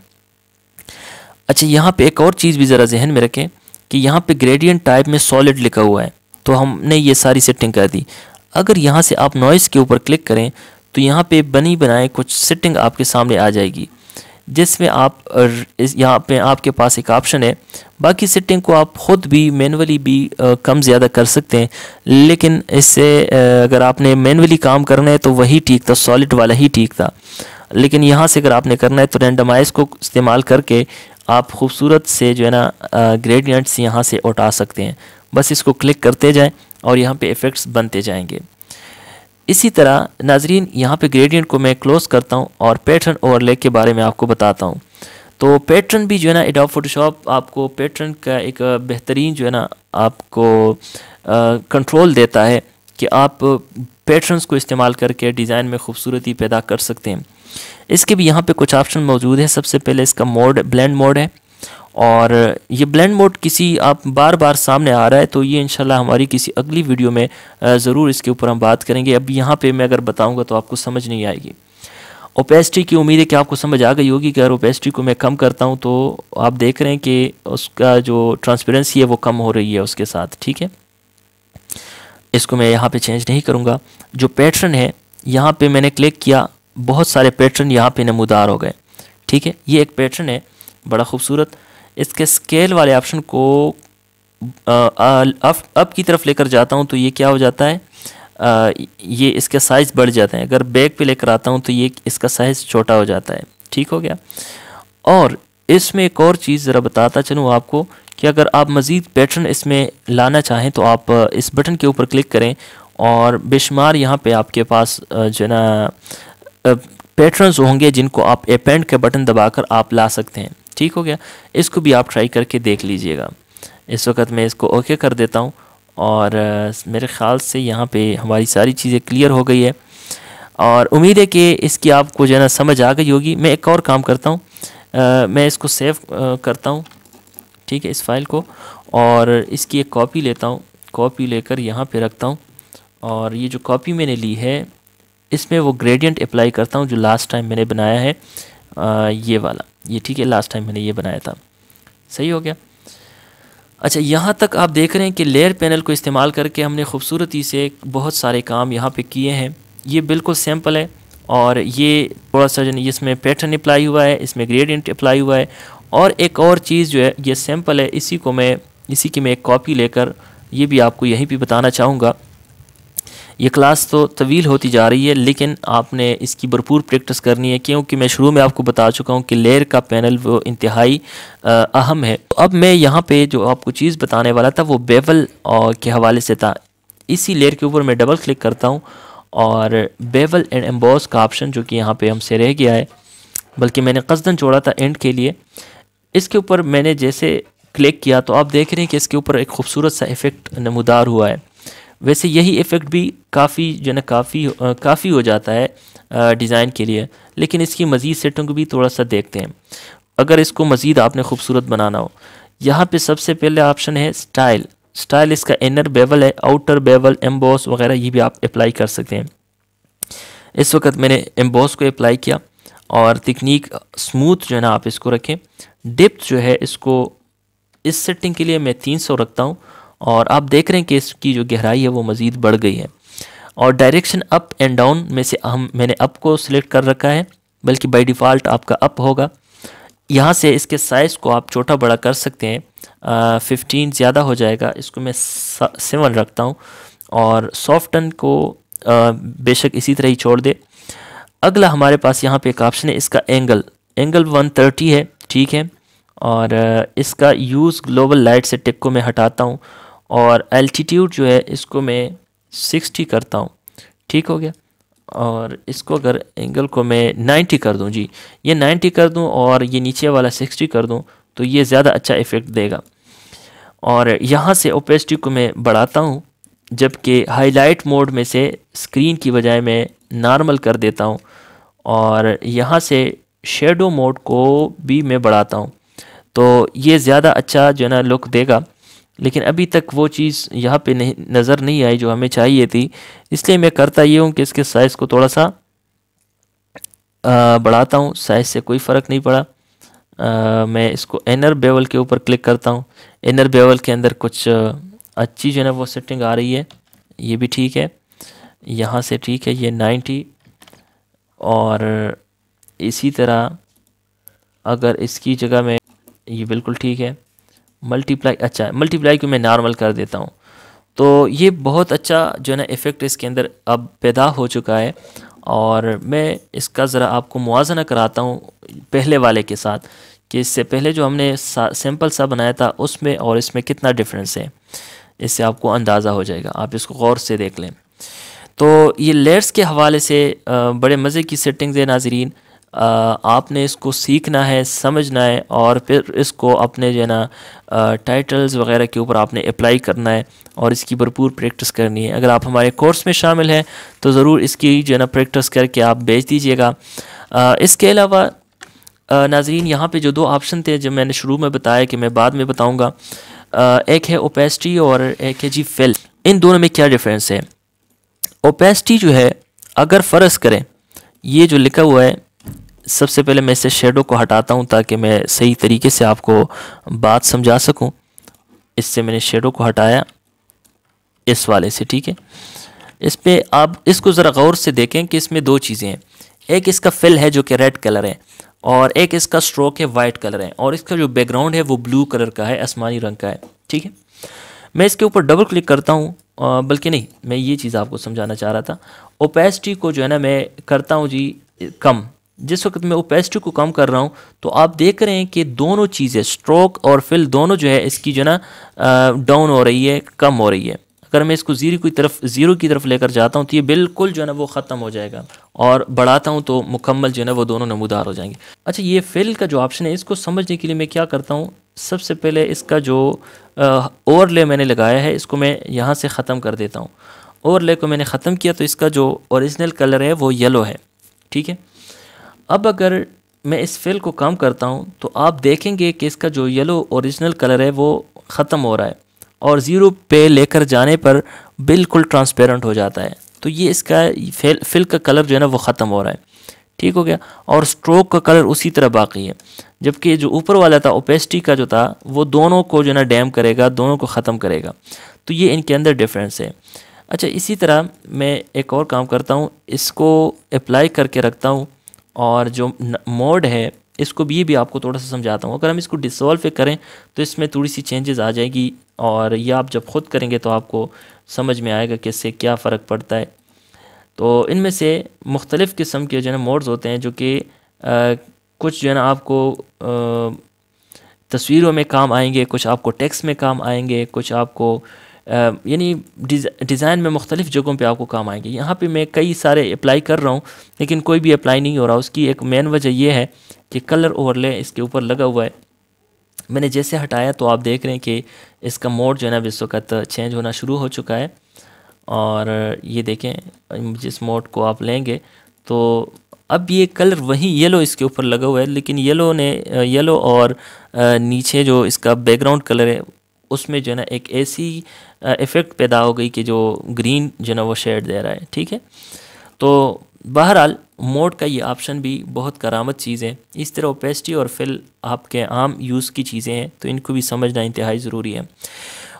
अच्छा, यहाँ पे एक और चीज़ भी ज़रा जहन में रखें कि यहाँ पे ग्रेडियंट टाइप में सॉलिड लिखा हुआ है, तो हमने ये सारी सेटिंग कर दी। अगर यहाँ से आप नॉइज़ के ऊपर क्लिक करें तो यहाँ पे बनी बनाए कुछ सेटिंग आपके सामने आ जाएगी, जिसमें आप यहाँ पे आपके पास एक ऑप्शन है। बाकी सेटिंग को आप ख़ुद भी मैनुअली भी कम ज़्यादा कर सकते हैं, लेकिन इससे अगर आपने मैनुअली काम करना है तो वही ठीक था, सॉलिड वाला ही ठीक था। लेकिन यहाँ से अगर आपने करना है तो रैंडमाइज़ को इस्तेमाल करके आप खूबसूरत से जो है ना ग्रेडियंट्स यहाँ से उठा सकते हैं। बस इसको क्लिक करते जाएं और यहाँ पे इफ़ेक्ट्स बनते जाएंगे। इसी तरह नाजरीन, यहाँ पे ग्रेडियंट को मैं क्लोज़ करता हूँ और पैटर्न ओवरले के बारे में आपको बताता हूँ। तो पैटर्न भी जो है ना एडोब फोटोशॉप आपको पैटर्न का एक बेहतरीन जो है ना आपको कंट्रोल देता है कि आप पैटर्न्स को इस्तेमाल करके डिज़ाइन में खूबसूरती पैदा कर सकते हैं। इसके भी यहाँ पे कुछ ऑप्शन मौजूद है। सबसे पहले इसका मोड ब्लेंड मोड है, और ये ब्लेंड मोड किसी आप बार बार सामने आ रहा है, तो ये इंशाल्लाह हमारी किसी अगली वीडियो में ज़रूर इसके ऊपर हम बात करेंगे। अब यहाँ पे मैं अगर बताऊँगा तो आपको समझ नहीं आएगी। ओपेसिटी की उम्मीद है कि आपको समझ आ गई होगी कि अगर ओपेसिटी को मैं कम करता हूँ तो आप देख रहे हैं कि उसका जो ट्रांसपेरेंसी है वो कम हो रही है उसके साथ, ठीक है। इसको मैं यहाँ पे चेंज नहीं करूँगा। जो पैटर्न है यहाँ पे मैंने क्लिक किया, बहुत सारे पैटर्न यहाँ पे नमूदार हो गए, ठीक है। ये एक पैटर्न है बड़ा खूबसूरत। इसके स्केल वाले ऑप्शन को अप की तरफ लेकर जाता हूँ तो ये क्या हो जाता है, ये इसके साइज़ बढ़ जाते हैं। अगर बैक पे लेकर आता हूँ तो ये इसका साइज़ छोटा हो जाता है, ठीक हो गया। और इसमें एक और चीज़ ज़रा बताता चलूँ आपको कि अगर आप मज़ीद पैटर्न इसमें लाना चाहें तो आप इस बटन के ऊपर क्लिक करें और बेशुमार यहाँ पे आपके पास जो है ना पैटर्न्स होंगे जिनको आप अपेंड के बटन दबाकर आप ला सकते हैं, ठीक हो गया। इसको भी आप ट्राई करके देख लीजिएगा। इस वक्त मैं इसको ओके कर देता हूँ और मेरे ख़्याल से यहाँ पे हमारी सारी चीज़ें क्लियर हो गई है और उम्मीद है कि इसकी आपको जो है ना समझ आ गई होगी। मैं एक और काम करता हूँ, मैं इसको सेव करता हूँ, ठीक है, इस फाइल को, और इसकी एक कॉपी लेता हूँ। कॉपी लेकर यहाँ पे रखता हूँ और ये जो कॉपी मैंने ली है इसमें वो ग्रेडियंट अप्लाई करता हूँ जो लास्ट टाइम मैंने बनाया है, ये वाला, ये ठीक है, लास्ट टाइम मैंने ये बनाया था, सही हो गया। अच्छा, यहाँ तक आप देख रहे हैं कि लेयर पैनल को इस्तेमाल करके हमने खूबसूरती से बहुत सारे काम यहाँ पे किए हैं। ये बिल्कुल सिंपल है और ये थोड़ा सा जो इसमें पैटर्न अप्लाई हुआ है, इसमें ग्रेडियंट अप्लाई हुआ है, और एक और चीज़ जो है ये सिंपल है, इसी की मैं एक कॉपी लेकर ये भी आपको यहीं पे बताना चाहूँगा। ये क्लास तो तवील होती जा रही है लेकिन आपने इसकी भरपूर प्रैक्टिस करनी है, क्योंकि मैं शुरू में आपको बता चुका हूँ कि लेयर का पैनल वो इंतहाई अहम है। तो अब मैं यहाँ पे जो आपको चीज़ बताने वाला था वो बेवल के हवाले से था। इसी लेयर के ऊपर मैं डबल क्लिक करता हूँ और बेवल एंड एम्बॉस का ऑप्शन जो कि यहाँ पे हमसे रह गया है, बल्कि मैंने कस्दन छोड़ा था एंड के लिए, इसके ऊपर मैंने जैसे क्लिक किया तो आप देख रहे हैं कि इसके ऊपर एक खूबसूरत सा इफ़ेक्ट नमूदार हुआ है। वैसे यही इफ़ेक्ट भी काफ़ी जो है काफ़ी हो जाता है डिज़ाइन के लिए, लेकिन इसकी मज़ीद सेटिंग भी थोड़ा सा देखते हैं अगर इसको मज़ीद आपने खूबसूरत बनाना हो। यहाँ पे सबसे पहले ऑप्शन है स्टाइल इसका इनर बेवल है, आउटर बेवल, एम्बॉस वगैरह ये भी आप अप्लाई कर सकते हैं। इस वक्त मैंने एम्बॉस को अप्लाई किया और तकनीक स्मूथ जो है ना आप इसको रखें। डिप्थ जो है इसको इस सेटिंग के लिए मैं 300 रखता हूँ और आप देख रहे हैं कि इसकी जो गहराई है वो मज़ीद बढ़ गई है। और डायरेक्शन अप एंड डाउन में से मैंने अप को सिलेक्ट कर रखा है, बल्कि बाय डिफ़ॉल्ट आपका अप होगा। यहाँ से इसके साइज़ को आप छोटा बड़ा कर सकते हैं, 15 ज़्यादा हो जाएगा, इसको मैं 7 रखता हूँ। और सॉफ्टन को बेशक इसी तरह ही छोड़ दे। अगला हमारे पास यहाँ पे एक ऑप्शन है, इसका एंगल 130 है, ठीक है। और इसका यूज़ ग्लोबल लाइट से टिक को मैं हटाता हूँ और एल्टीट्यूड जो है इसको मैं 60 करता हूँ, ठीक हो गया। और इसको अगर एंगल को मैं 90 कर दूँ, जी ये 90 कर दूँ और ये नीचे वाला 60 कर दूँ तो ये ज़्यादा अच्छा इफ़ेक्ट देगा। और यहाँ से ओपेसिटी को मैं बढ़ाता हूँ, जबकि हाईलाइट मोड में से स्क्रीन की बजाय मैं नॉर्मल कर देता हूँ। और यहाँ से शेडो मोड को भी मैं बढ़ाता हूँ, तो ये ज़्यादा अच्छा जो है ना लुक देगा। लेकिन अभी तक वो चीज़ यहाँ पे नहीं नज़र नहीं आई जो हमें चाहिए थी, इसलिए मैं करता ये हूँ कि इसके साइज़ को थोड़ा सा बढ़ाता हूँ। साइज़ से कोई फ़र्क नहीं पड़ा, मैं इसको इनर बेवल के ऊपर क्लिक करता हूँ। इनर बेवल के अंदर कुछ अच्छी जो है ना वो सेटिंग आ रही है, ये भी ठीक है, यहाँ से ठीक है, ये 90। और इसी तरह अगर इसकी जगह में ये बिल्कुल ठीक है। मल्टीप्लाई, अच्छा मल्टीप्लाई को मैं नॉर्मल कर देता हूँ। तो ये बहुत अच्छा जो है ना इफ़ेक्ट इसके अंदर अब पैदा हो चुका है। और मैं इसका ज़रा आपको मुआवजा कराता हूँ पहले वाले के साथ, कि इससे पहले जो हमने सैम्पल सा बनाया था उसमें और इसमें कितना डिफरेंस है, इससे आपको अंदाज़ा हो जाएगा। आप इसको गौर से देख लें। तो ये लेयर्स के हवाले से बड़े मज़े की सेटिंग्स है नाज़रीन। आपने इसको सीखना है, समझना है, और फिर इसको अपने जो है ना टाइटल्स वगैरह के ऊपर आपने अप्लाई करना है और इसकी भरपूर प्रैक्टिस करनी है। अगर आप हमारे कोर्स में शामिल हैं तो ज़रूर इसकी जो है ना प्रैक्टिस करके आप भेज दीजिएगा। इसके अलावा नाज़रीन यहाँ पे जो दो ऑप्शन थे जो मैंने शुरू में बताया कि मैं बाद में बताऊँगा, एक है ओपेसिटी और एक है जी फिल। इन दोनों में क्या डिफरेंस है? ओपेसिटी जो है, अगर फ़र्ज़ करें ये जो लिखा हुआ है, सबसे पहले मैं इससे शेडो को हटाता हूँ ताकि मैं सही तरीके से आपको बात समझा सकूँ। इससे मैंने शेडो को हटाया इस वाले से, ठीक है। इस पे आप इसको ज़रा गौर से देखें कि इसमें दो चीज़ें हैं। एक इसका फिल है जो कि रेड कलर है, और एक इसका स्ट्रोक है वाइट कलर है, और इसका जो बैकग्राउंड है वो ब्लू कलर का है, आसमानी रंग का है, ठीक है। मैं इसके ऊपर डबल क्लिक करता हूँ, बल्कि नहीं, मैं ये चीज़ आपको समझाना चाह रहा था। ओपेसिटी को जो है ना मैं करता हूँ जी कम। जिस वक्त मैं ओपेसिटी को कम कर रहा हूँ तो आप देख रहे हैं कि दोनों चीज़ें, स्ट्रोक और फिल दोनों जो है इसकी जो है ना डाउन हो रही है, कम हो रही है। अगर मैं इसको ज़ीरो की तरफ लेकर जाता हूँ तो ये बिल्कुल जो है ना वो ख़त्म हो जाएगा, और बढ़ाता हूँ तो मुकम्मल जो है ना वो दोनों नमूदार हो जाएंगे। अच्छा, ये फिल का जो ऑप्शन है, इसको समझने के लिए मैं क्या करता हूँ, सबसे पहले इसका जो ओवरले मैंने लगाया है इसको मैं यहाँ से ख़त्म कर देता हूँ। ओवरले को मैंने ख़त्म किया तो इसका जो ओरिजिनल कलर है वो येलो है, ठीक है। अब अगर मैं इस फिल को कम करता हूँ तो आप देखेंगे कि इसका जो येलो ओरिजिनल कलर है वो ख़त्म हो रहा है, और ज़ीरो पे लेकर जाने पर बिल्कुल ट्रांसपेरेंट हो जाता है। तो ये इसका फिल का कलर जो है ना वो ख़त्म हो रहा है, ठीक हो गया। और स्ट्रोक का कलर उसी तरह बाकी है, जबकि जो ऊपर वाला था ओपेसिटी का जो था वो दोनों को जो है ना डैम करेगा, दोनों को ख़त्म करेगा। तो ये इनके अंदर डिफरेंस है। अच्छा, इसी तरह मैं एक और काम करता हूँ, इसको अप्लाई करके रखता हूँ, और जो मोड है इसको भी, ये भी आपको थोड़ा सा समझाता हूँ। अगर हम इसको डिसॉल्व करें तो इसमें थोड़ी सी चेंजेस आ जाएगी, और ये आप जब ख़ुद करेंगे तो आपको समझ में आएगा कि इससे क्या फ़र्क पड़ता है। तो इनमें से मुख्तलिफ़ किस्म के जो है ना मोड्स होते हैं, जो कि कुछ जो है ना आपको तस्वीरों में काम आएंगे, कुछ आपको टेक्स्ट में काम आएंगे, कुछ आपको यानी डिज़ाइन में मुख्तलिफ़ जगहों पे आपको काम आएंगे। यहाँ पे मैं कई सारे अप्लाई कर रहा हूँ लेकिन कोई भी अप्लाई नहीं हो रहा। उसकी एक मेन वजह यह है कि कलर ओवरले इसके ऊपर लगा हुआ है। मैंने जैसे हटाया तो आप देख रहे हैं कि इसका मोड जो है ना इस वक्त चेंज होना शुरू हो चुका है। और ये देखें, जिस मोड को आप लेंगे तो अब ये कलर वही येलो इसके ऊपर लगा हुआ है, लेकिन येलो और नीचे जो इसका बैकग्राउंड कलर है उसमें जो है ना एक ऐसी इफ़ेक्ट पैदा हो गई कि जो ग्रीन जो है ना वो शेड दे रहा है, ठीक है। तो बहरहाल मोड का ये ऑप्शन भी बहुत करामत चीज़ है। इस तरह ओपेसिटी और फिल आपके आम यूज़ की चीज़ें हैं, तो इनको भी समझना इंतहाई ज़रूरी है।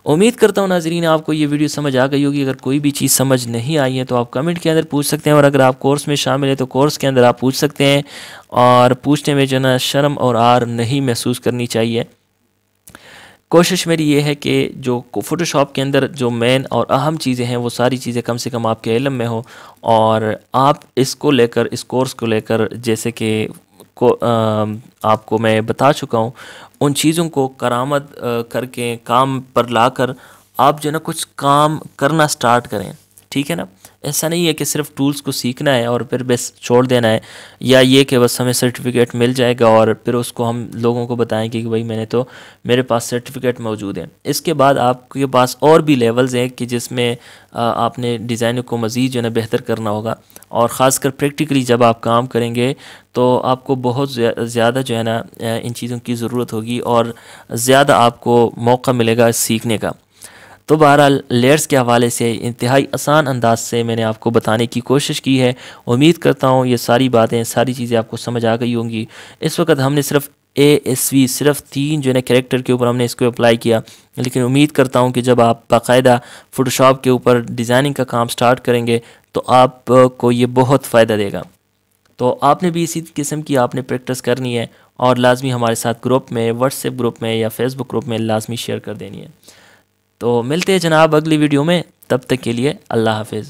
उम्मीद करता हूँ नाज़रीन आपको ये वीडियो समझ आ गई होगी। अगर कोई भी चीज़ समझ नहीं आई है तो आप कमेंट के अंदर पूछ सकते हैं, और अगर आप कोर्स में शामिल है तो कोर्स के अंदर आप पूछ सकते हैं, और पूछने में जो ना शर्म और आर नहीं महसूस करनी चाहिए। कोशिश मेरी ये है कि जो फ़ोटोशॉप के अंदर जो मेन और अहम चीज़ें हैं वो सारी चीज़ें कम से कम आपके इल्म में हो, और आप इसको लेकर, इस कोर्स को लेकर, जैसे कि आपको मैं बता चुका हूँ, उन चीज़ों को करामत करके काम पर लाकर आप जो है ना कुछ काम करना स्टार्ट करें, ठीक है ना। ऐसा नहीं है कि सिर्फ टूल्स को सीखना है और फिर बस छोड़ देना है, या ये कि बस हमें सर्टिफिकेट मिल जाएगा और फिर उसको हम लोगों को बताएंगे कि भाई मेरे पास सर्टिफिकेट मौजूद है। इसके बाद आपके पास और भी लेवल्स हैं कि जिसमें आपने डिज़ाइन को मज़ीद जो है ना बेहतर करना होगा, और ख़ासकर प्रैक्टिकली जब आप काम करेंगे तो आपको बहुत ज़्यादा जो है ना इन चीज़ों की ज़रूरत होगी, और ज़्यादा आपको मौका मिलेगा सीखने का। तो बहरहाल लेयर्स के हवाले से इंतहाई आसान अंदाज से मैंने आपको बताने की कोशिश की है। उम्मीद करता हूँ ये सारी बातें, सारी चीज़ें आपको समझ आ गई होंगी। इस वक्त हमने सिर्फ ASV सिर्फ 3 जो है ना कैरेक्टर के ऊपर हमने इसको अप्लाई किया, लेकिन उम्मीद करता हूँ कि जब आप बाकायदा फ़ोटोशॉप के ऊपर डिज़ाइनिंग का काम स्टार्ट करेंगे तो आपको ये बहुत फ़ायदा देगा। तो आपने भी इसी किस्म की आपने प्रैक्टिस करनी है और लाजमी हमारे साथ ग्रुप में, व्हाट्सएप ग्रुप में या फेसबुक ग्रुप में लाजमी शेयर कर देनी है। तो मिलते हैं जनाब अगली वीडियो में, तब तक के लिए अल्लाह हाफिज़।